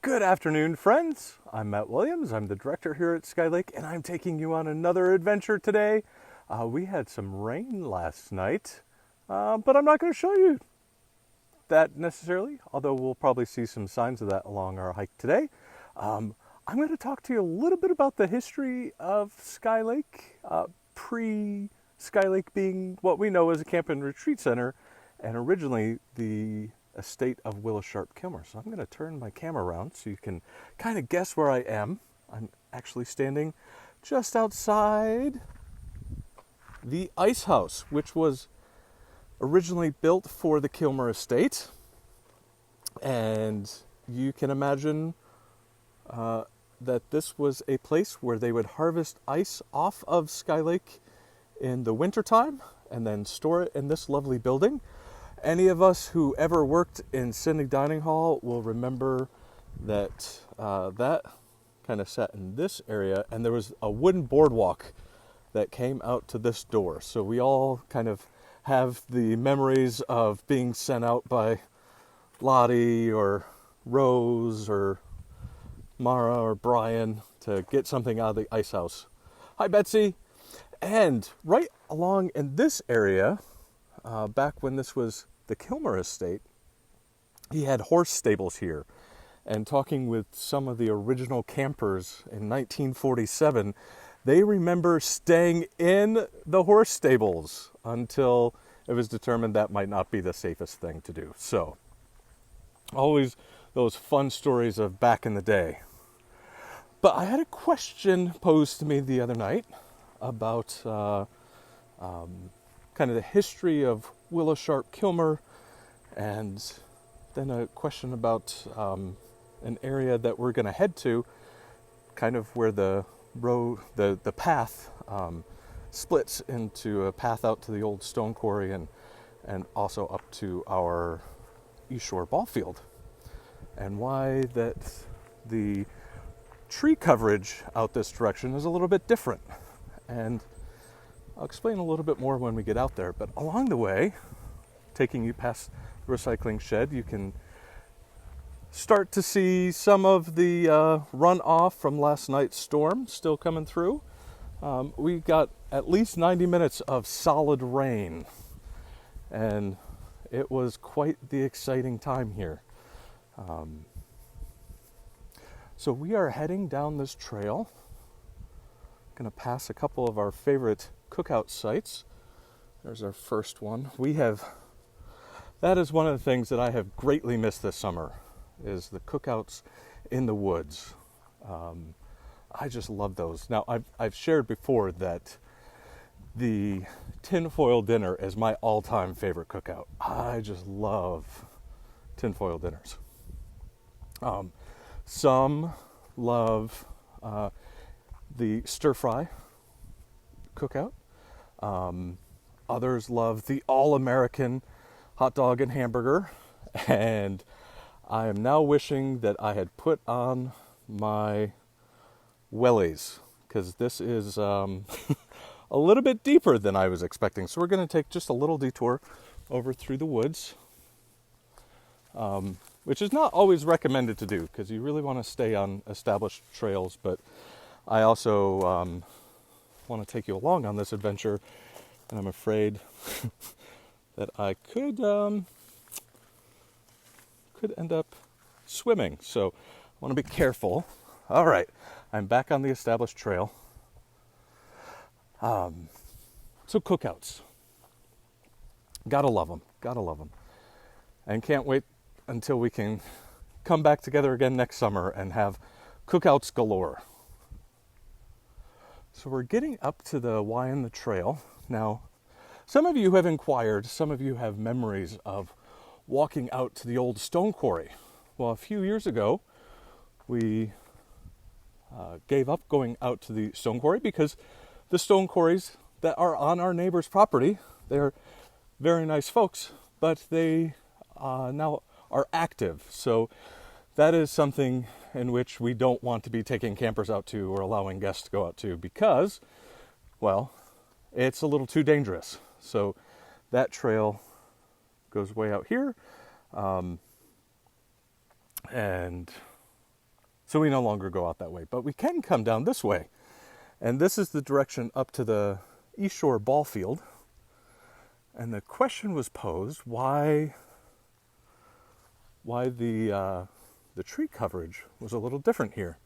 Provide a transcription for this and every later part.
Good afternoon, friends. I'm Matt Williams. I'm the director here at Skylake, and I'm taking you on another adventure today. We had some rain last night, but I'm not going to show you that necessarily, although we'll probably see some signs of that along our hike today. I'm going to talk to you a little bit about the history of Skylake, pre-Skylake being what we know as a camp and retreat center, and originally the estate of Willow Sharp Kilmer. So I'm going to turn my camera around so you can kind of guess where I am. I'm actually standing just outside the ice house, which was originally built for the Kilmer estate. And you can imagine that this was a place where they would harvest ice off of Skylake in the wintertime and then store it in this lovely building. Any of us who ever worked in Sydney Dining Hall will remember that that kind of sat in this area, and there was a wooden boardwalk that came out to this door. So we all kind of have the memories of being sent out by Lottie or Rose or Mara or Brian to get something out of the ice house. Hi, Betsy. And right along in this area, back when this was the Kilmer estate, he had horse stables here. And talking with some of the original campers in 1947, they remember staying in the horse stables until it was determined that might not be the safest thing to do. So, always those fun stories of back in the day. But I had a question posed to me the other night about kind of the history of Willow Sharp Kilmer, and then a question about an area that we're going to head to, kind of where the road, the path splits into a path out to the old stone quarry and also up to our East Shore Ballfield, and why that the tree coverage out this direction is a little bit different. And I'll explain a little bit more when we get out there, but along the way, taking you past the recycling shed, you can start to see some of the runoff from last night's storm still coming through. We got at least 90 minutes of solid rain, and it was quite the exciting time here. So we are heading down this trail. Going to pass a couple of our favorite cookout sites. There's our first one. That is one of the things that I have greatly missed this summer, is the cookouts in the woods. I just love those. Now, I've shared before that the tinfoil dinner is my all-time favorite cookout. I just love tinfoil dinners. Some love the stir-fry cookout. Others love the all-American hot dog and hamburger. And I am now wishing that I had put on my wellies, because this is a little bit deeper than I was expecting. So we're going to take just a little detour over through the woods, which is not always recommended to do, because you really want to stay on established trails. But I also want to take you along on this adventure, and I'm afraid that I could end up swimming. So I want to be careful. All right, I'm back on the established trail. So cookouts. Gotta love them. And can't wait until we can come back together again next summer and have cookouts galore. So we're getting up to the Y in the trail. Now, some of you have inquired, some of you have memories of walking out to the old stone quarry. Well, a few years ago, we gave up going out to the stone quarry because the stone quarries that are on our neighbor's property, they're very nice folks, but they now are active. So that is something in which we don't want to be taking campers out to or allowing guests to go out to, because, well, it's a little too dangerous. So that trail goes way out here. And So we no longer go out that way, but we can come down this way. And this is the direction up to the East Shore Ballfield. And the question was posed, why the tree coverage was a little different here.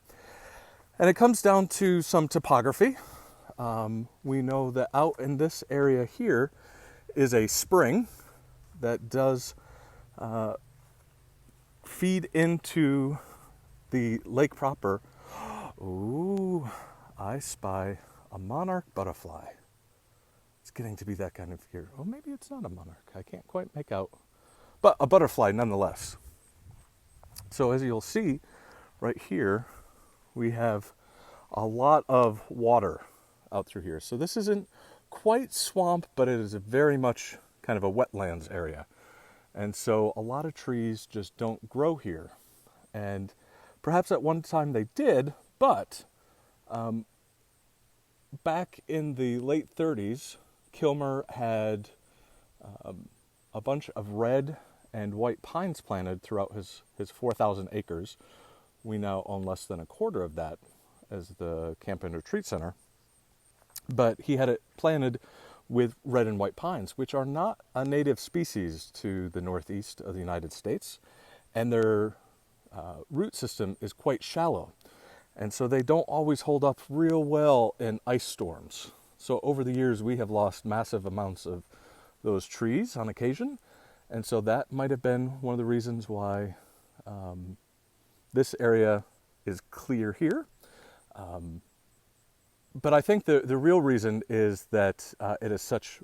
And it comes down to some topography. We know that out in this area here is a spring that does feed into the lake proper. Ooh, I spy a monarch butterfly. It's getting to be that kind of year. Oh, maybe it's not a monarch. I can't quite make out. But a butterfly nonetheless. So as you'll see right here, we have a lot of water out through here. So this isn't quite swamp, but it is a very much kind of a wetlands area. And so a lot of trees just don't grow here. And perhaps at one time they did, but back in the late 30s, Kilmer had a bunch of red and white pines planted throughout his 4,000 acres. We now own less than a quarter of that as the Camp and Retreat Center. But he had it planted with red and white pines, which are not a native species to the northeast of the United States. And their root system is quite shallow. And so they don't always hold up real well in ice storms. So over the years, we have lost massive amounts of those trees on occasion. And so that might have been one of the reasons why this area is clear here. But I think the real reason is that it is such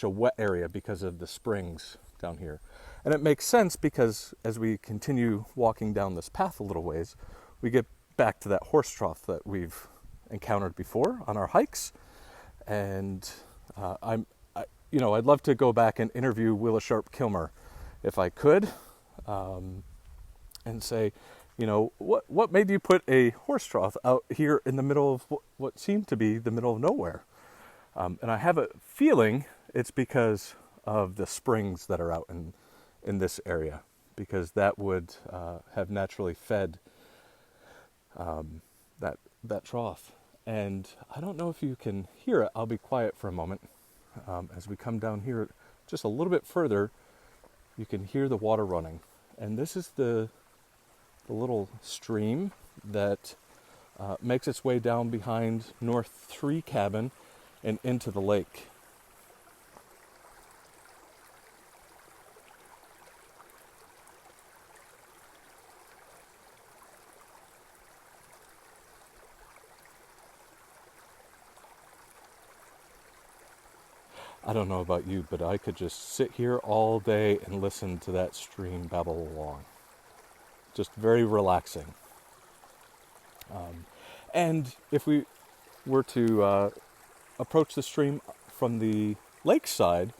a wet area because of the springs down here. And it makes sense because as we continue walking down this path a little ways, we get back to that horse trough that we've encountered before on our hikes. And I'd love to go back and interview Willa Sharp Kilmer if I could, and say, what made you put a horse trough out here in the middle of what seemed to be the middle of nowhere? And I have a feeling it's because of the springs that are out in this area, because that would have naturally fed that trough. And I don't know if you can hear it. I'll be quiet for a moment. As we come down here just a little bit further, you can hear the water running. And this is the little stream that makes its way down behind North 3 Cabin and into the lake. I don't know about you, but I could just sit here all day and listen to that stream babble along. Just very relaxing. And if we were to approach the stream from the lakeside,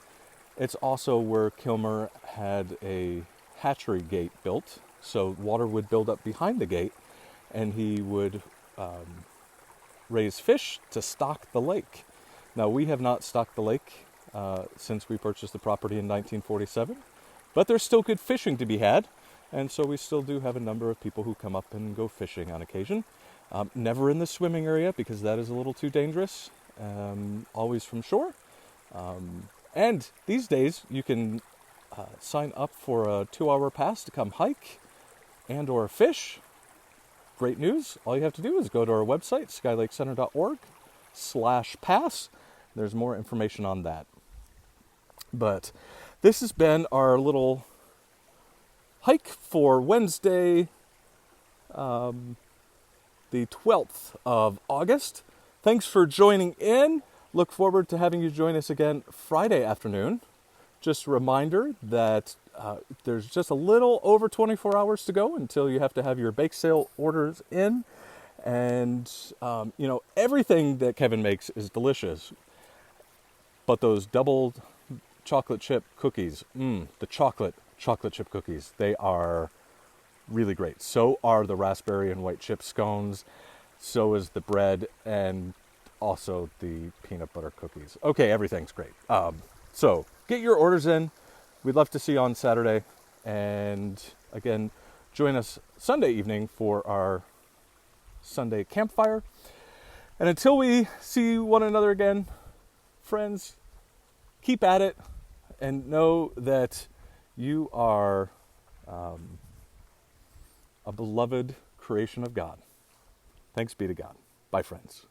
it's also where Kilmer had a hatchery gate built. So water would build up behind the gate, and he would raise fish to stock the lake. Now, we have not stocked the lake since we purchased the property in 1947, but there's still good fishing to be had, and so we still do have a number of people who come up and go fishing on occasion. Never in the swimming area because that is a little too dangerous, always from shore. And these days you can sign up for a 2-hour pass to come hike and or fish. Great news. All you have to do is go to our website, skylakecenter.org/pass. There's more information on that. But this has been our little hike for Wednesday, the 12th of August. Thanks for joining in. Look forward to having you join us again Friday afternoon. Just a reminder that there's just a little over 24 hours to go until you have to have your bake sale orders in. And, everything that Kevin makes is delicious. But those double chocolate chip cookies, the chocolate chip cookies, they are really great. So are the raspberry and white chip scones. So is the bread and also the peanut butter cookies. Okay, everything's great. So get your orders in. We'd love to see you on Saturday. And again, Join us Sunday evening for our Sunday campfire. And until we see one another again, friends, keep at it and know that you are a beloved creation of God. Thanks be to God. Bye, friends.